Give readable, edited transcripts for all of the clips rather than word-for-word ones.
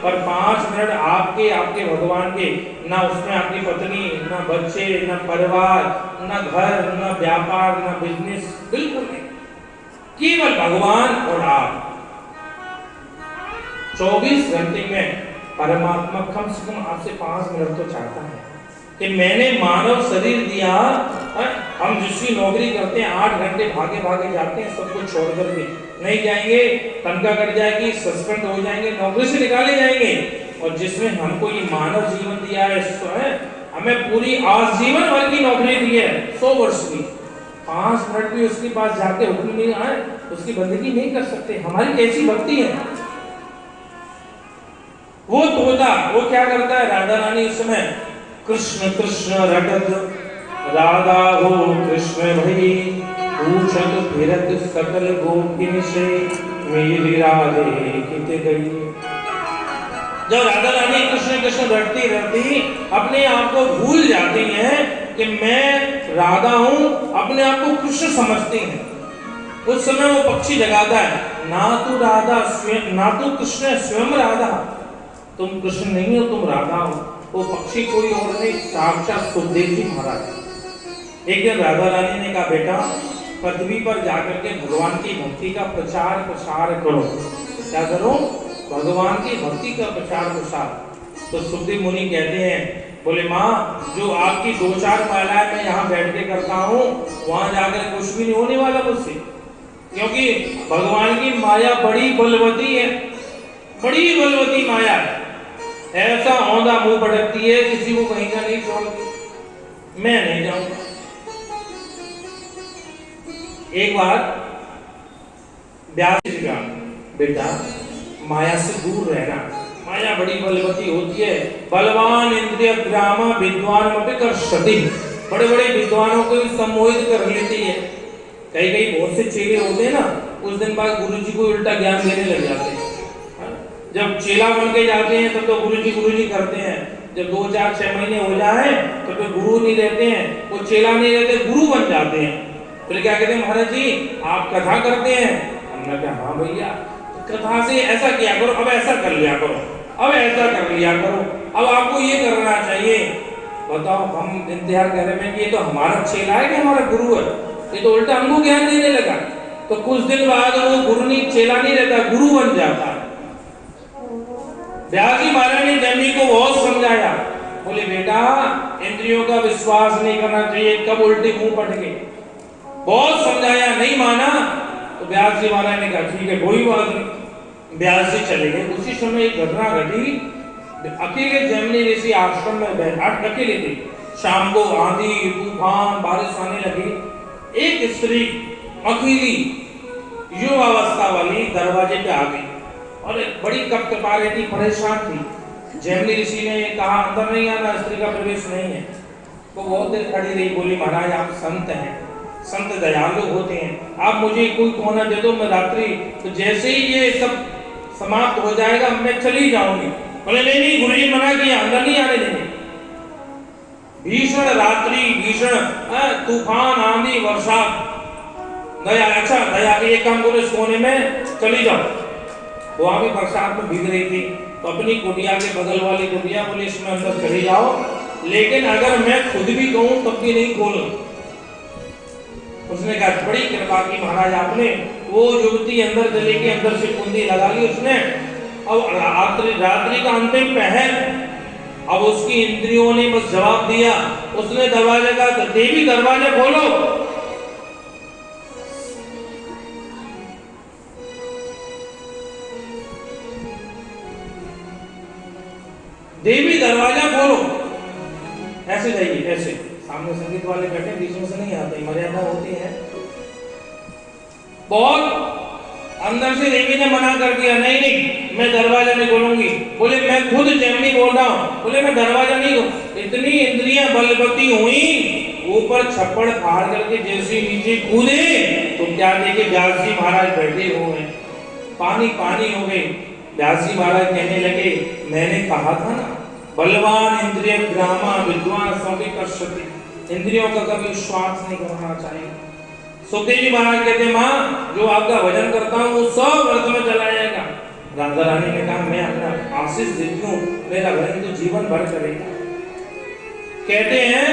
और 5 मिनट आपके आपके भगवान के, ना उसमें आपकी पत्नी, ना बच्चे, ना परिवार, ना घर, ना व्यापार, ना बिजनेस, बिल्कुल नहीं, केवल भगवान और आप। 24 घंटे में परमात्मा कम से कम आपसे 5 मिनट तो चाहता है कि मैंने मानव शरीर दिया। हम जिसकी नौकरी करते हैं 8 घंटे भागे भागे जाते हैं, सब कुछ छोड़ करके नहीं जाएंगे, तनख्वाह कट जाएगी, सस्पेंड हो जाएंगे, नौकरी से निकाले जाएंगे। और जिसमें हमको ये मानव जीवन दिया है, हमें पूरी आजीवन भर की नौकरी दी है, 100 वर्ष की, 5 मिनट भी उसके पास जाके हुक्म नहीं आए, उसकी बंदगी नहीं कर सकते। हमारी कैसी भक्ति है। वो तोता वो क्या करता है, राधा रानी इस समय कृष्ण कृष्ण रटत, राधा हो कृष्ण भई, पूछत फिरत सकल गोपिन से, मेरी राधे किते गई। जब राधा रानी कृष्ण कृष्ण रटती रटती अपने आप को भूल जाती हैं कि मैं राधा हूं, अपने आप को कृष्ण समझती हैं, उस समय वो पक्षी जगाता है, ना तू राधा स्वयं, ना तू कृष्ण स्वयं राधा, तुम कृष्ण नहीं हो, तुम राधा हो। वो पक्षी कोई और नहीं, साक्षात सुखदेव जी महाराज। एक दिन राधा रानी ने कहा, बेटा पृथ्वी पर जाकर के भगवान की भक्ति का प्रचार प्रसार करो। क्या करो? भगवान की भक्ति का प्रचार प्रसार। तो सुखदेव मुनि कहते हैं, बोले माँ, जो आपकी 2-4 मालाएं मैं यहाँ बैठ के करता हूँ, वहां जाकर कुछ भी नहीं होने वाला मुझसे, क्योंकि भगवान की माया बड़ी बलवती है, बड़ी बलवती माया है, ऐसा औंधा मुंह भटकती है, किसी को कहीं का नहीं छोड़ती। मैं नहीं जाऊंगा। एक बार व्यास जी का, बेटा माया से दूर रहना, माया बड़ी बलवती होती है, बलवान इंद्रिय ग्राम विद्वान कर्षति, बड़े बड़े विद्वानों को भी सम्मोहित कर लेती है। कई कई बहुत से चेले होते हैं ना, कुछ दिन बाद गुरु जी को उल्टा ज्ञान देने लग जाते हैं। जब चेला बन के जाते हैं तब तो गुरु जी करते हैं, जब 2-4-6 महीने हो जाए तो फिर गुरु नहीं रहते हैं, वो चेला नहीं रहते, गुरु बन जाते हैं। फिर क्या कहते हैं, महाराज जी आप कथा करते हैं? हमने कहा हाँ भैया, तो कथा से ऐसा किया करो, अब ऐसा कर लिया करो, अब ऐसा कर लिया करो, अब आपको ये करना चाहिए। बताओ, हम इंतजार कर रहे हैं कि ये तो हमारा चेला है कि हमारा गुरु है, ये तो उल्टा हमको ज्ञान देने लगा। तो कुछ दिन बाद वो गुरु नहीं, चेला नहीं रहता, गुरु बन जाता है। व्यास जी महाराज ने जैमिनी को बहुत समझाया, बोले बेटा इंद्रियों का विश्वास नहीं करना चाहिए, कब उल्टे मुंह पट गए, बहुत समझाया, नहीं माना। तो व्यास जी महाराज ने कहा ठीक है कोई बात नहीं, व्यास जी चले गए। उसी समय एक घटना घटी, अकेले जैमिनी ऋषि आश्रम में बैठ, अकेले थे, शाम को आंधी तूफान बारिश आने लगी, एक स्त्री अकेली युवावस्था वाली दरवाजे पे आ गई और बड़ी कपकपा रही थी, परेशान थी। जैमिनी ऋषि ने कहा अंदर नहीं आना, स्त्री का प्रवेश नहीं है। वो बहुत देर खड़ी रही, बोली महाराज आप संत हैं, संत दयालु होते हैं, आप मुझे कोई कोना दे दो, मैं रात्रि, तो जैसे ही ये सब समाप्त हो जाएगा मैं चली जाऊंगी। बोले नहीं नहीं, गुरु जी मना किया, अंदर नहीं आने देंगे। भीषण रात्रि, भीषण तूफान आंधी वर्षा, दया, अच्छा दया एक काम करो, इस कोने में चली जाओ। वहां भी बरसात में भीग रही थी, तो अपनी कुटिया के बगल वाली कुटिया बोले इसमें अंदर चली जाओ, लेकिन अगर मैं खुद भी कहूं तब भी नहीं खोलो। उसने कहा बड़ी कृपा की महाराज आपने, वो युवती अंदर चली गई, अंदर से कुंडी लगा ली उसने। अब रात्रि का अंतिम पहर, अब उसकी इंद्रियों ने बस जवाब दिया, उसने दरवाजे का, देवी दरवाजा खोलो। देवी दरवाजा खोलो, ऐसे जाइए, ऐसे सामने संगीत वाले बैठे, बीच में से नहीं आते, मर्यादा होती है। बहुत अंदर से देवी ने मना कर दिया, नहीं नहीं मैं दरवाजा नहीं खोलूंगी। बोले मैं खुद जैमिनी बोल रहा हूं, बोले मैं दरवाजा नहीं खोल। इतनी इंद्रियां बलवती हुई, ऊपर छप्पड़ फाड़ करके जैसे नीचे कूदे तो क्या देखे व्यास जी महाराज बैठे हुए, पानी पानी हो गई। व्यास जी महाराज कहने लगे मैंने कहा था ना, बलवान इंद्रिय ग्रामा विद्वान कर्षति, इंद्रियों का कभी विश्वास नहीं करना चाहिए। सुखदेव जी महाराज कहते माँ जो आपका भजन करता हूँ वो सब व्यर्थ में चला जाएगा, राधा रानी ने कहा मैं अपना आशीष देती हूँ, मेरा बहन तो जीवन भर करेगा। कहते हैं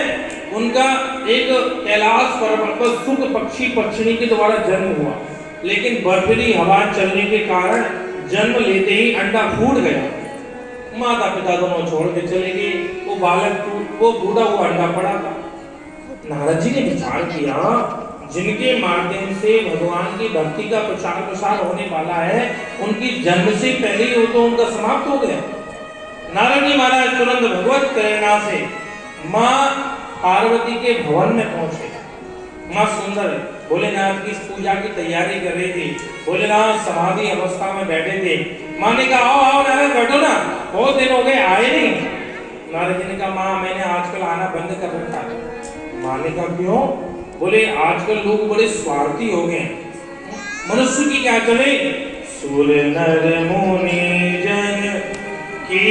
उनका एक कैलाश पर्वत पर सुख पक्षी पक्षिणी के द्वारा जन्म हुआ, लेकिन बर्फीली हवा चलने के कारण जन्म लेते ही अंडा फूट गया। माता पिता दोनों छोड़ के चले गए। वो बालक वो बूढ़ा हुआ अंडा पड़ा था। नारद जी ने विचार किया, जिनके माध्यम से भगवान की भक्ति का प्रचार प्रसार होने वाला है, उनकी जन्म से पहले ही वो तो उनका समाप्त हो गया। नारद जी महाराज तुरंत भगवत प्रेरणा से माँ पार्वती के भवन में पहुंचे। माँ सुंदर भोलेनाथ की पूजा की तैयारी कर रही थी। भोलेनाथ समाधि अवस्था में बैठे थे। माँ ने कहा आओ आओ नारद बैठो ना, बहुत दिन हो गए आए नहीं। नारद जी ने कहा माँ मैंने आजकल आना बंद कर रखा है। माँ ने कहा क्यों? बोले आजकल लोग बड़े स्वार्थी हो गए, मनुष्य की क्या चले। सुर नर मुनि जन की